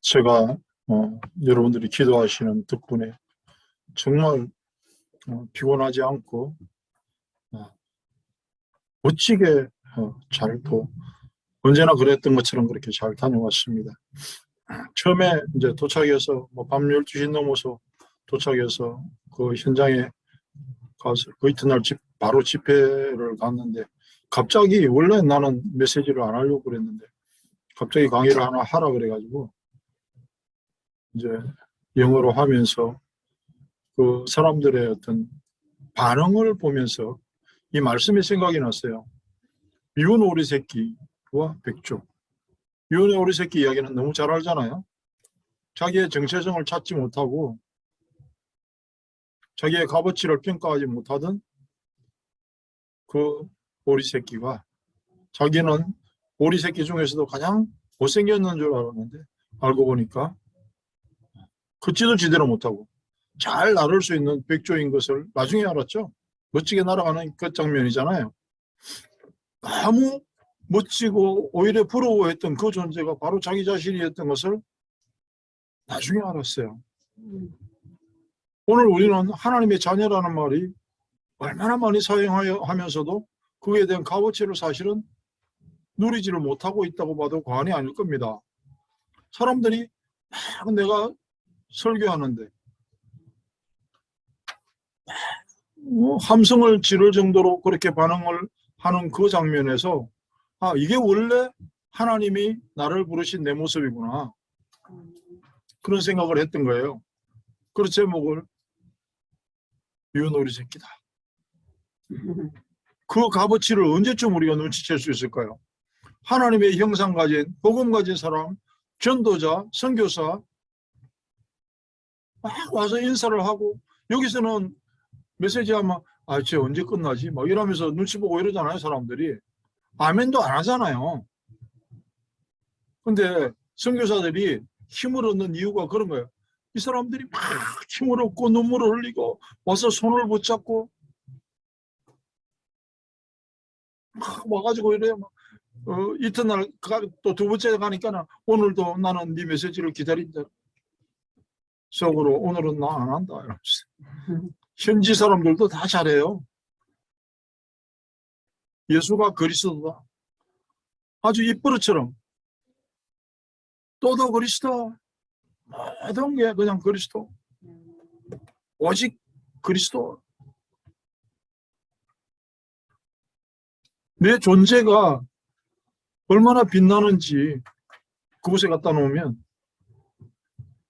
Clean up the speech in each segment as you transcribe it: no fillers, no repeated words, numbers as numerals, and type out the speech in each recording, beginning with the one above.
제가 여러분들이 기도하시는 덕분에 정말 피곤하지 않고 멋지게 잘 언제나 그랬던 것처럼 그렇게 잘 다녀왔습니다. 처음에 이제 도착해서 밤 12시 넘어서 도착해서 그 현장에 가서 그 이튿날 바로 집회를 갔는데, 갑자기 원래 나는 메시지를 안 하려고 그랬는데 갑자기 강의를 하나 하라 그래가지고 이제 영어로 하면서 그 사람들의 어떤 반응을 보면서 이 말씀이 생각이 났어요. 미운 오리 새끼와 백조. 미운 오리 새끼 이야기는 너무 잘 알잖아요. 자기의 정체성을 찾지 못하고 자기의 값어치를 평가하지 못하던 그 오리 새끼가, 자기는 오리 새끼 중에서도 가장 못생겼는 줄 알았는데 알고 보니까 걷지도 지대로 못하고 잘 나를 수 있는 백조인 것을 나중에 알았죠. 멋지게 날아가는 그 장면이잖아요. 너무 멋지고 오히려 부러워했던 그 존재가 바로 자기 자신이었던 것을 나중에 알았어요. 오늘 우리는 하나님의 자녀라는 말이 얼마나 많이 사용하면서도 그에 대한 값어치를 사실은 누리지를 못하고 있다고 봐도 과언이 아닐 겁니다. 사람들이 막 내가 설교하는데 함성을 지를 정도로 그렇게 반응을 하는 그 장면에서 이게 원래 하나님이 나를 부르신 내 모습이구나, 그런 생각을 했던 거예요. 그 제목을 미운 오리 새끼다. 그 값어치를 언제쯤 우리가 눈치챌 수 있을까요? 하나님의 형상 가진, 복음 가진 사람, 전도자, 선교사 막 와서 인사를 하고, 여기서는 메시지 하면 쟤 언제 끝나지? 막 이러면서 눈치 보고 이러잖아요, 사람들이. 아멘도 안 하잖아요. 근데 선교사들이 힘을 얻는 이유가 그런 거예요. 이 사람들이 막 힘을 얻고 눈물을 흘리고 와서 손을 붙잡고 막 와가지고 이래요. 이튿날 또 두 번째 가니까 오늘도 나는 네 메시지를 기다린다. 속으로 오늘은 나 안 한다 이러면서. 현지 사람들도 다 잘해요. 예수가 그리스도다. 아주 입버릇처럼 또도 그리스도, 모든 게 그냥 그리스도, 오직 그리스도. 내 존재가 얼마나 빛나는지 그곳에 갖다 놓으면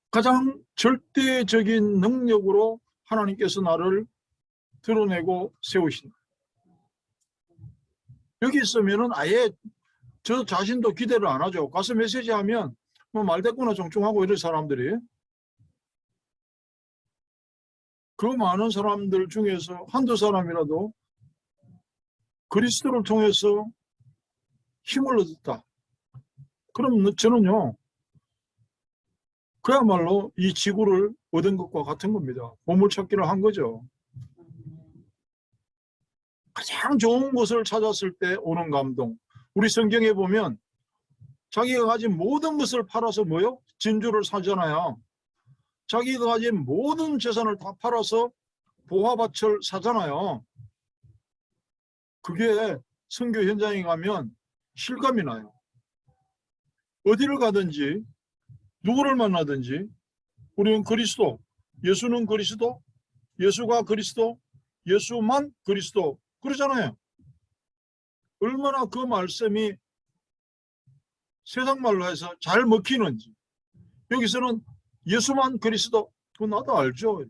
가장 절대적인 능력으로 하나님께서 나를 드러내고 세우신다. 여기 있으면은 아예 저 자신도 기대를 안 하죠. 가서 메시지 하면 말대꾸나 종종하고 이런 사람들이, 그 많은 사람들 중에서 한두 사람이라도 그리스도를 통해서 힘을 얻었다. 그럼 저는요, 그야말로 이 지구를 얻은 것과 같은 겁니다. 보물찾기를 한 거죠. 가장 좋은 것을 찾았을 때 오는 감동. 우리 성경에 보면 자기가 가진 모든 것을 팔아서 뭐요? 진주를 사잖아요. 자기가 가진 모든 재산을 다 팔아서 보화밭을 사잖아요. 그게 선교 현장에 가면 실감이 나요. 어디를 가든지 누구를 만나든지 우리는 그리스도, 예수는 그리스도, 예수가 그리스도, 예수만 그리스도, 그러잖아요. 얼마나 그 말씀이 세상 말로 해서 잘 먹히는지. 여기서는 예수만 그리스도, 그거 나도 알죠,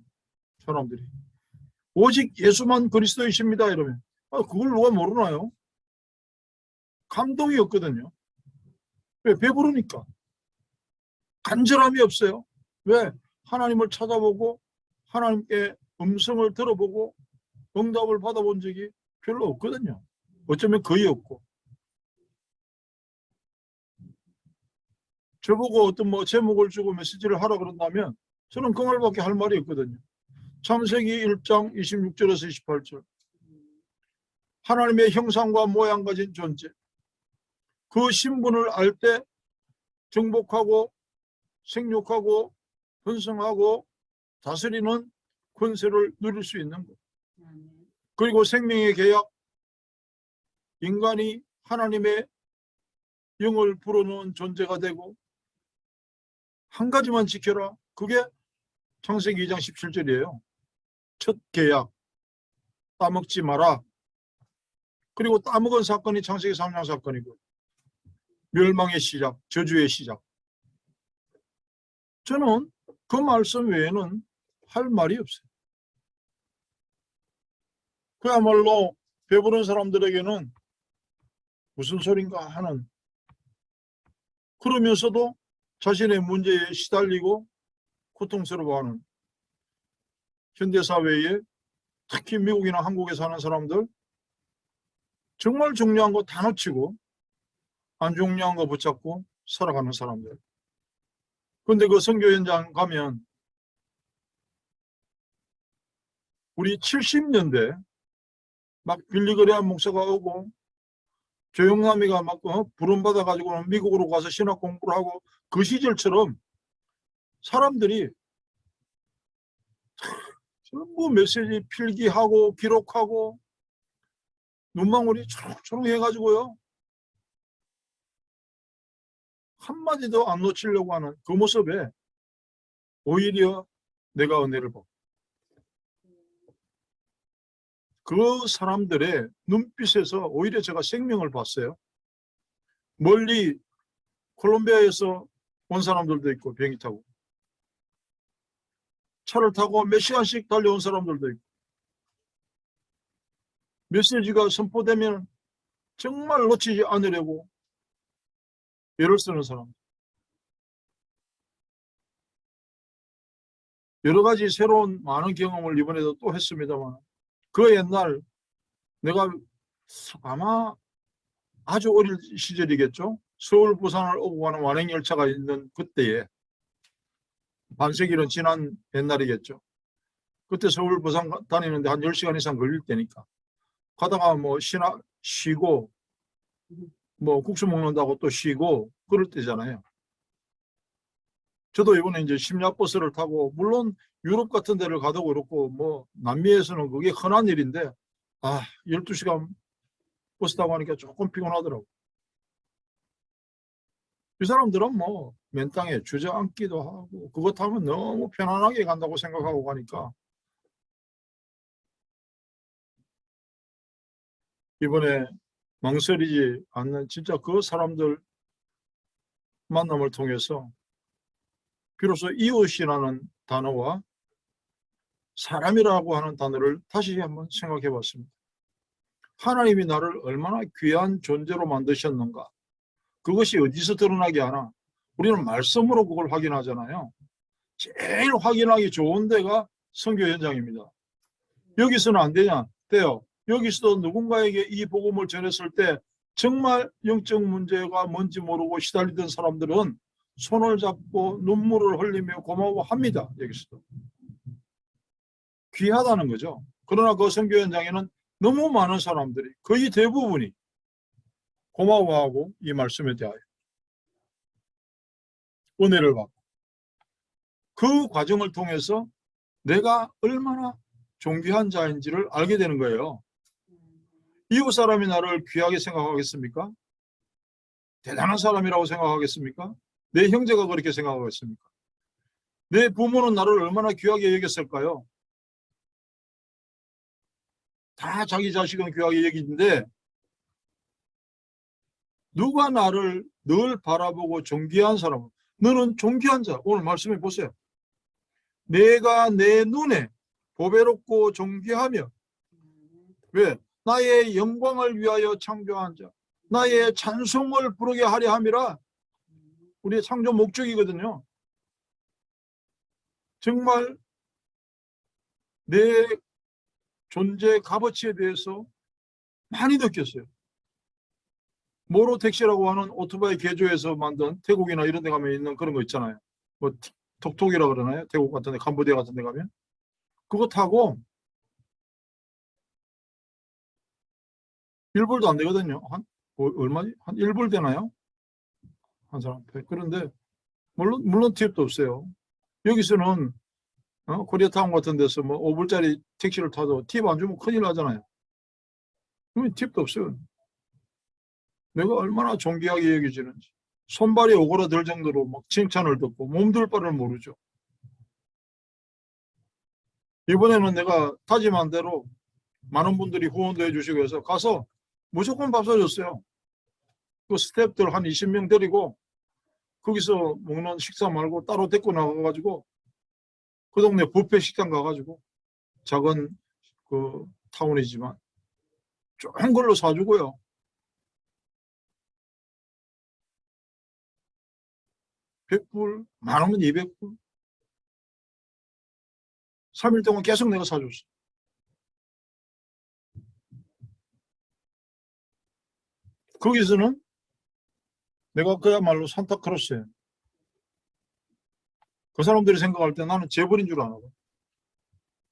사람들이. 오직 예수만 그리스도이십니다 이러면 그걸 누가 모르나요? 감동이 없거든요. 왜? 배부르니까. 간절함이 없어요. 왜? 하나님을 찾아보고 하나님께 음성을 들어보고 응답을 받아본 적이 별로 없거든요. 어쩌면 거의 없고. 저보고 어떤 제목을 주고 메시지를 하라 그런다면 저는 그 말밖에 할 말이 없거든요. 창세기 1장 26절에서 28절. 하나님의 형상과 모양 가진 존재. 그 신분을 알 때 정복하고 생육하고 번성하고 다스리는 권세를 누릴 수 있는 것. 그리고 생명의 계약, 인간이 하나님의 영을 불어넣은 존재가 되고, 한 가지만 지켜라. 그게 창세기 2장 17절이에요. 첫 계약, 따먹지 마라. 그리고 따먹은 사건이 창세기 3장 사건이고, 멸망의 시작, 저주의 시작. 저는 그 말씀 외에는 할 말이 없어요. 그야말로 배부른 사람들에게는 무슨 소린가 하는, 그러면서도 자신의 문제에 시달리고 고통스러워하는 현대사회에, 특히 미국이나 한국에 사는 사람들, 정말 중요한 거 다 놓치고 안 중요한 거 붙잡고 살아가는 사람들. 그런데 그 선교 현장 가면 우리 70년대 막 빌리그레한 목사가 오고 조영남이가 막 부름받아가지고 미국으로 가서 신학 공부를 하고, 그 시절처럼 사람들이 전부 메시지 필기하고 기록하고 눈망울이 초록초록 해가지고요, 한마디도 안 놓치려고 하는 그 모습에 오히려 내가 은혜를 보고, 그 사람들의 눈빛에서 오히려 제가 생명을 봤어요. 멀리 콜롬비아에서 온 사람들도 있고, 비행기 타고 차를 타고 몇 시간씩 달려온 사람들도 있고, 메시지가 선포되면 정말 놓치지 않으려고 애를 쓰는 사람. 여러 가지 새로운 많은 경험을 이번에도 또 했습니다만, 그 옛날 내가 아마 아주 어릴 시절이겠죠. 서울 부산을 오고 가는 완행열차가 있는 그때에, 반세기는 지난 옛날이겠죠. 그때 서울 부산 다니는데 한 10시간 이상 걸릴 때니까 가다가 뭐 쉬고 뭐 국수 먹는다고 또 쉬고 그럴 때잖아요. 저도 이번에 이제 심야버스를 타고, 물론 유럽 같은 데를 가도 그렇고 뭐 남미에서는 그게 흔한 일인데, 12시간 버스 타고 하니까 조금 피곤하더라고. 이 사람들은 뭐 맨땅에 주저앉기도 하고 그것 하면 너무 편안하게 간다고 생각하고 가니까, 이번에 망설이지 않는 진짜 그 사람들 만남을 통해서 비로소 이웃이라는 단어와 사람이라고 하는 단어를 다시 한번 생각해 봤습니다. 하나님이 나를 얼마나 귀한 존재로 만드셨는가, 그것이 어디서 드러나게 하나? 우리는 말씀으로 그걸 확인하잖아요. 제일 확인하기 좋은 데가 선교 현장입니다. 여기서는 안 되냐? 돼요. 여기서도 누군가에게 이 복음을 전했을 때 정말 영적 문제가 뭔지 모르고 시달리던 사람들은 손을 잡고 눈물을 흘리며 고마워합니다. 여기서도. 귀하다는 거죠. 그러나 그 선교 현장에는 너무 많은 사람들이, 거의 대부분이 고마워하고 이 말씀에 대하여 은혜를 받고, 그 과정을 통해서 내가 얼마나 존귀한 자인지를 알게 되는 거예요. 이웃 사람이 나를 귀하게 생각하겠습니까? 대단한 사람이라고 생각하겠습니까? 내 형제가 그렇게 생각하겠습니까? 내 부모는 나를 얼마나 귀하게 여겼을까요? 다 자기 자식은 귀하게 여기는데, 누가 나를 늘 바라보고 존귀한 사람은, 너는 존귀한 자. 오늘 말씀해 보세요. 내가 내 눈에 보배롭고 존귀하며, 왜? 나의 영광을 위하여 창조한 자, 나의 찬송을 부르게 하려 함이라. 우리의 창조 목적이거든요. 정말 내 존재 값어치에 대해서 많이 느꼈어요. 모로택시라고 하는 오토바이 개조해서 만든, 태국이나 이런 데 가면 있는 그런 거 있잖아요. 뭐 톡톡이라 그러나요? 태국 같은 데, 캄보디아 같은 데 가면 그거 타고 1불도 안 되거든요. 얼마지? 한 1불 되나요? 한 사람한테. 그런데 물론 팁도 없어요. 여기서는 코리아타운 같은 데서 뭐 5불짜리 택시를 타도 팁 안 주면 큰일 나잖아요. 그러면 팁도 없어요. 내가 얼마나 존귀하게 여겨지는지. 손발이 오그라들 정도로 막 칭찬을 듣고 몸둘 바를 모르죠. 이번에는 내가 다짐한 대로 많은 분들이 후원도 해주시고 해서 가서 무조건 밥 사줬어요. 그 스태프들 한 20명 데리고 거기서 먹는 식사 말고 따로 데리고 나가가지고 그 동네 뷔페 식당 가가지고 작은 그 타운이지만 좋은 걸로 사주고요. 100불, 많으면 200불. 3일 동안 계속 내가 사줬어. 거기서는 내가 그야말로 산타크로스예요. 그 사람들이 생각할 때 나는 재벌인 줄 아나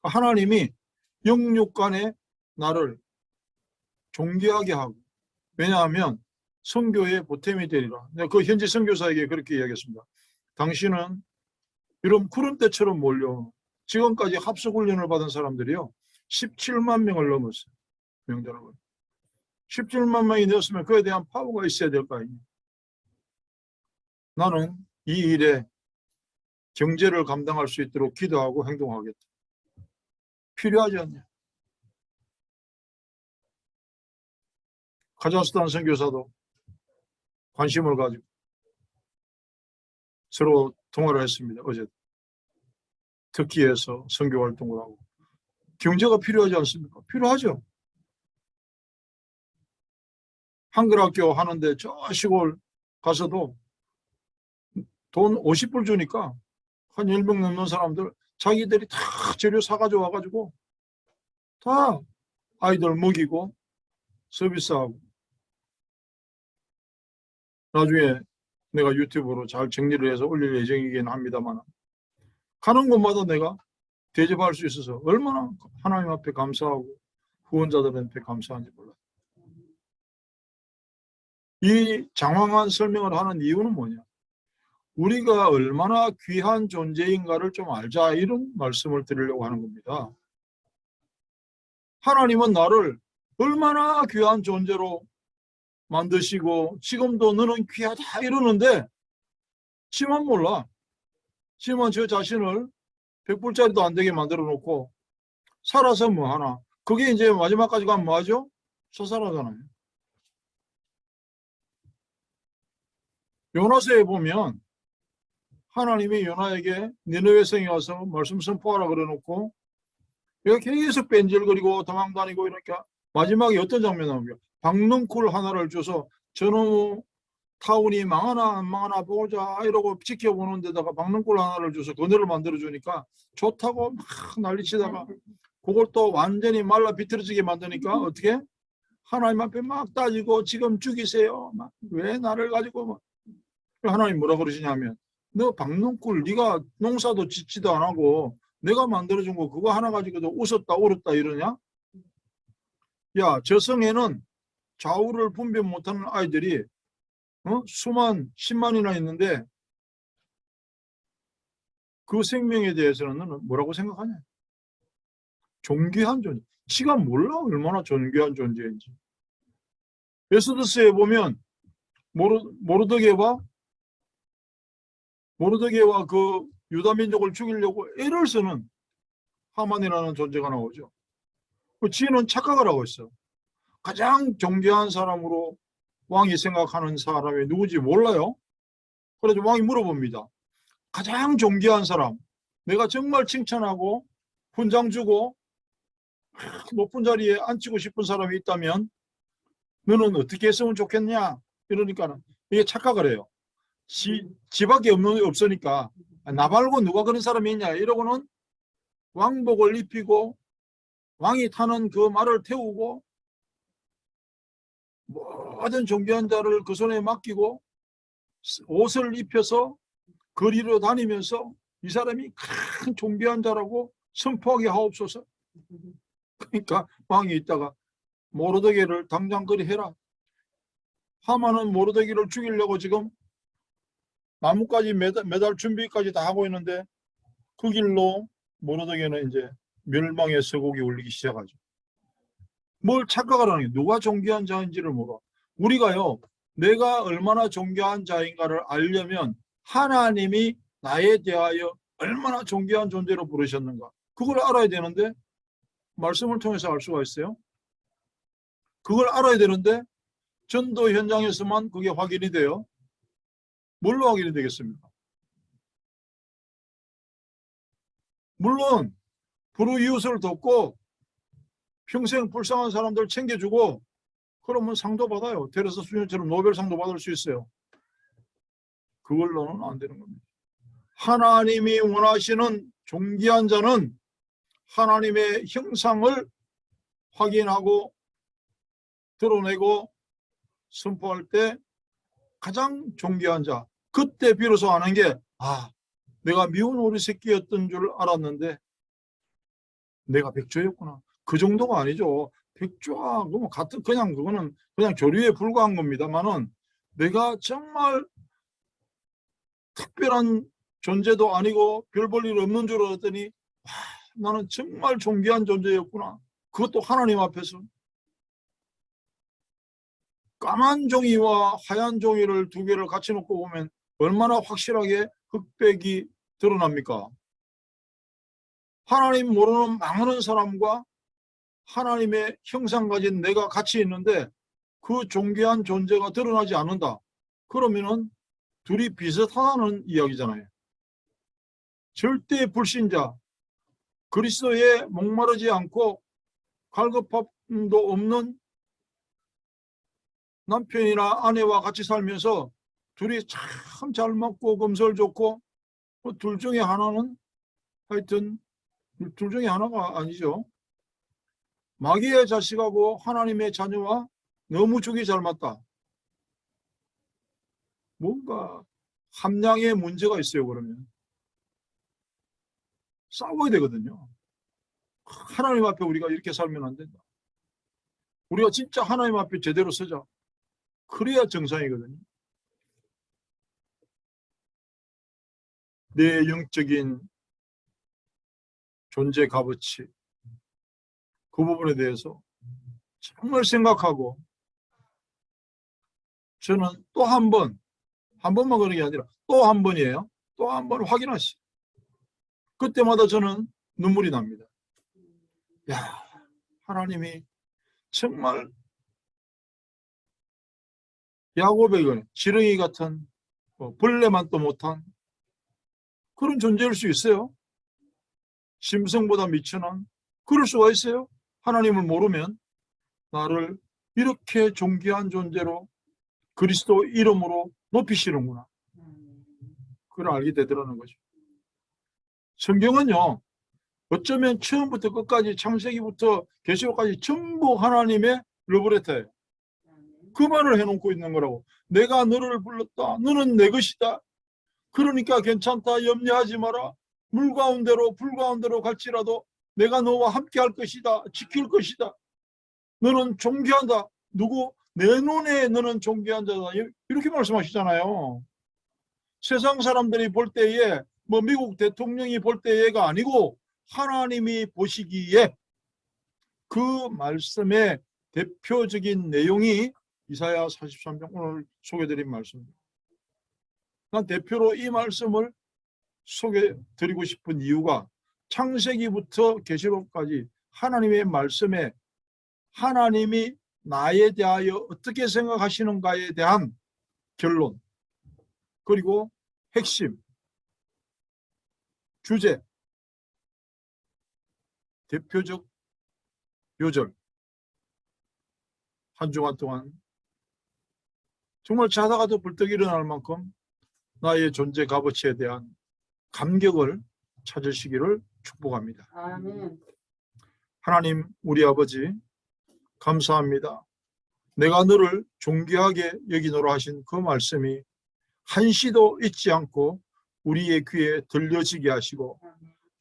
봐. 하나님이 영육간에 나를 존귀하게 하고, 왜냐하면 선교의 보탬이 되리라. 내가 그 현지 선교사에게 그렇게 이야기했습니다. 당신은 이런 구름 때처럼 몰려 지금까지 합숙 훈련을 받은 사람들이요 17만 명을 넘었어요. 명단을 17만 명이 되었으면 그에 대한 파워가 있어야 될 거 아니에요. 나는 이 일에 경제를 감당할 수 있도록 기도하고 행동하겠다. 필요하지 않냐. 카자흐스탄 선교사도 관심을 가지고 서로 통화를 했습니다. 어제 터키에서 선교 활동을 하고. 경제가 필요하지 않습니까? 필요하죠. 한글학교 하는데 저 시골 가서도 돈 50불 주니까 한 10명 넘는 사람들 자기들이 다 재료 사가지고 와가지고 다 아이들 먹이고 서비스하고. 나중에 내가 유튜브로 잘 정리를 해서 올릴 예정이긴 합니다만 가는 곳마다 내가 대접할 수 있어서 얼마나 하나님 앞에 감사하고 후원자들한테 감사한지 몰라요. 이 장황한 설명을 하는 이유는 뭐냐? 우리가 얼마나 귀한 존재인가를 좀 알자, 이런 말씀을 드리려고 하는 겁니다. 하나님은 나를 얼마나 귀한 존재로 만드시고 지금도 너는 귀하다 이러는데 지만 몰라. 지만 저 자신을 100불짜리도 안 되게 만들어 놓고 살아서 뭐 하나. 그게 이제 마지막까지 가면 뭐 하죠? 소살하잖아요. 요나서에 보면 하나님이 요나에게 니느웨 성에 와서 말씀 선포하라 그래놓고 얘가 계속 뺀질거리고 도망다니고 이러니까 마지막에 어떤 장면이 나옵니까? 박넝쿨 하나를 줘서 저놈 타운이 망하나 안 망하나 보자 이러고 지켜보는 데다가 박넝쿨 하나를 줘서 그늘을 만들어주니까 좋다고 막 난리치다가 그걸 또 완전히 말라 비틀어지게 만드니까 어떻게? 하나님 앞에 막 따지고 지금 죽이세요. 막 왜 나를 가지고 막. 하나님 뭐라 그러시냐면 너 박농꿀 네가 농사도 짓지도 안 하고 내가 만들어준 거 그거 하나 가지고도 웃었다 울었다 이러냐? 야, 저 성에는 좌우를 분辨 못하는 아이들이 수만 10만이나 있는데 그 생명에 대해서는 너는 뭐라고 생각하냐? 존귀한 존재. 지가 몰라 얼마나 존귀한 존재인지. 에스더스에 보면 모르드게와 그 유다 민족을 죽이려고 애를 쓰는 하만이라는 존재가 나오죠. 지는 착각을 하고 있어. 가장 존귀한 사람으로 왕이 생각하는 사람이 누구지 몰라요. 그래서 왕이 물어봅니다. 가장 존귀한 사람, 내가 정말 칭찬하고 훈장 주고 높은 자리에 앉히고 싶은 사람이 있다면 너는 어떻게 했으면 좋겠냐? 이러니까 이게 착각을 해요. 지밖에 없으니까 나 말고 누가 그런 사람이 있냐 이러고는 왕복을 입히고 왕이 타는 그 말을 태우고 모든 존귀한 자를 그 손에 맡기고 옷을 입혀서 거리로 다니면서 이 사람이 큰 존귀한 자라고 선포하게 하옵소서. 그러니까 왕이 있다가 모르드게를 당장 그리 해라. 하만은 모르드게를 죽이려고 지금 나뭇가지 매달 준비까지 다 하고 있는데 그 길로 모르덕에는 이제 멸망의 서곡이 울리기 시작하죠. 뭘 착각을 하는 게 누가 존귀한 자인지를 몰라. 우리가요, 내가 얼마나 존귀한 자인가를 알려면 하나님이 나에 대하여 얼마나 존귀한 존재로 부르셨는가, 그걸 알아야 되는데 말씀을 통해서 알 수가 있어요. 그걸 알아야 되는데 전도 현장에서만 그게 확인이 돼요. 뭘로 확인이 되겠습니까? 물론 불우이웃을 돕고 평생 불쌍한 사람들 챙겨주고 그러면 상도 받아요. 테레사 수녀처럼 노벨상도 받을 수 있어요. 그걸로는 안 되는 겁니다. 하나님이 원하시는 존귀한 자는 하나님의 형상을 확인하고 드러내고 선포할 때 가장 존귀한 자, 그때 비로소 아는 게, 내가 미운 오리 새끼였던 줄 알았는데 내가 백조였구나. 그 정도가 아니죠. 백조와 뭐 같은, 그거는 그냥 조류에 불과한 겁니다만은 내가 정말 특별한 존재도 아니고 별 볼 일 없는 줄 알았더니 나는 정말 존귀한 존재였구나. 그것도 하나님 앞에서. 까만 종이와 하얀 종이를 두 개를 같이 놓고 보면 얼마나 확실하게 흑백이 드러납니까? 하나님 모르는 많은 사람과 하나님의 형상 가진 내가 같이 있는데 그 존귀한 존재가 드러나지 않는다. 그러면은 둘이 비슷하다는 이야기잖아요. 절대 불신자, 그리스도에 목마르지 않고 갈급함도 없는 남편이나 아내와 같이 살면서 둘이 참 잘 맞고 금슬 좋고, 둘 중에 하나는, 하여튼 둘 중에 하나가 아니죠. 마귀의 자식하고 하나님의 자녀와 너무 죽이 잘 맞다. 뭔가 함량의 문제가 있어요. 그러면 싸워야 되거든요. 하나님 앞에 우리가 이렇게 살면 안 된다. 우리가 진짜 하나님 앞에 제대로 서자. 그래야 정상이거든요. 내 영적인 존재 값어치, 그 부분에 대해서 정말 생각하고, 저는 또 한 번만 그런 게 아니라 또 한 번이에요. 또 한 번 확인하시. 그때마다 저는 눈물이 납니다. 야, 하나님이 정말 야곱에게 지렁이 같은 벌레만도 못한 그런 존재일 수 있어요. 심성보다 미천한, 그럴 수가 있어요. 하나님을 모르면 나를 이렇게 존귀한 존재로 그리스도 이름으로 높이시는구나. 그걸 알게 되더라는 거죠. 성경은요, 어쩌면 처음부터 끝까지, 창세기부터 계시록까지 전부 하나님의 러브레터예요. 그 말을 해놓고 있는 거라고. 내가 너를 불렀다. 너는 내 것이다. 그러니까 괜찮다. 염려하지 마라. 물 가운데로 불 가운데로 갈지라도 내가 너와 함께 할 것이다. 지킬 것이다. 너는 존귀한다. 누구? 내 눈에 너는 존귀한 자다. 이렇게 말씀하시잖아요. 세상 사람들이 볼 때에, 미국 대통령이 볼 때에가 아니고 하나님이 보시기에 그 말씀의 대표적인 내용이 이사야 43장 오늘 소개드린 말씀입니다. 난 대표로 이 말씀을 소개드리고 싶은 이유가 창세기부터 계시록까지 하나님의 말씀에 하나님이 나에 대하여 어떻게 생각하시는가에 대한 결론, 그리고 핵심, 주제, 대표적 요절, 한 주간 동안 정말 자다가도 벌떡 일어날 만큼 나의 존재 값어치에 대한 감격을 찾으시기를 축복합니다. 아멘. 하나님 우리 아버지 감사합니다. 내가 너를 존귀하게 여기노라 하신 그 말씀이 한시도 잊지 않고 우리의 귀에 들려지게 하시고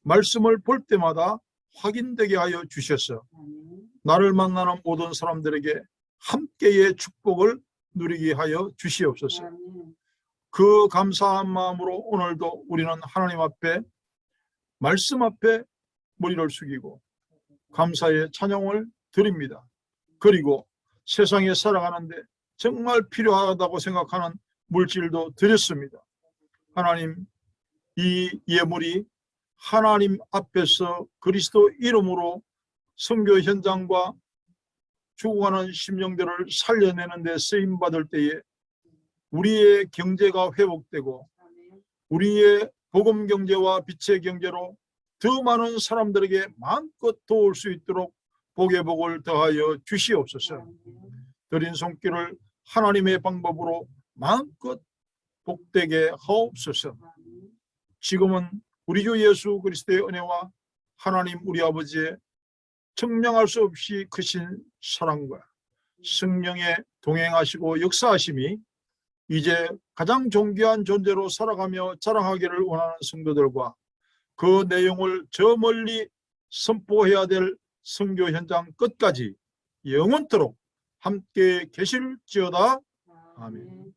말씀을 볼 때마다 확인되게 하여 주셔서 나를 만나는 모든 사람들에게 함께의 축복을 누리게 하여 주시옵소서. 그 감사한 마음으로 오늘도 우리는 하나님 앞에, 말씀 앞에 머리를 숙이고 감사의 찬양을 드립니다. 그리고 세상에 살아가는데 정말 필요하다고 생각하는 물질도 드렸습니다. 하나님, 이 예물이 하나님 앞에서 그리스도 이름으로 선교 현장과 죽어가는 심령들을 살려내는 데 쓰임받을 때에 우리의 경제가 회복되고 우리의 복음 경제와 빛의 경제로 더 많은 사람들에게 마음껏 도울 수 있도록 복의 복을 더하여 주시옵소서. 드린 손길을 하나님의 방법으로 마음껏 복되게 하옵소서. 지금은 우리 주 예수 그리스도의 은혜와 하나님 우리 아버지의 청량할 수 없이 크신 사랑과 성령의 동행하시고 역사하심이 이제 가장 존귀한 존재로 살아가며 자랑하기를 원하는 성도들과 그 내용을 저 멀리 선포해야 될 선교 현장 끝까지 영원토록 함께 계실지어다. 아멘.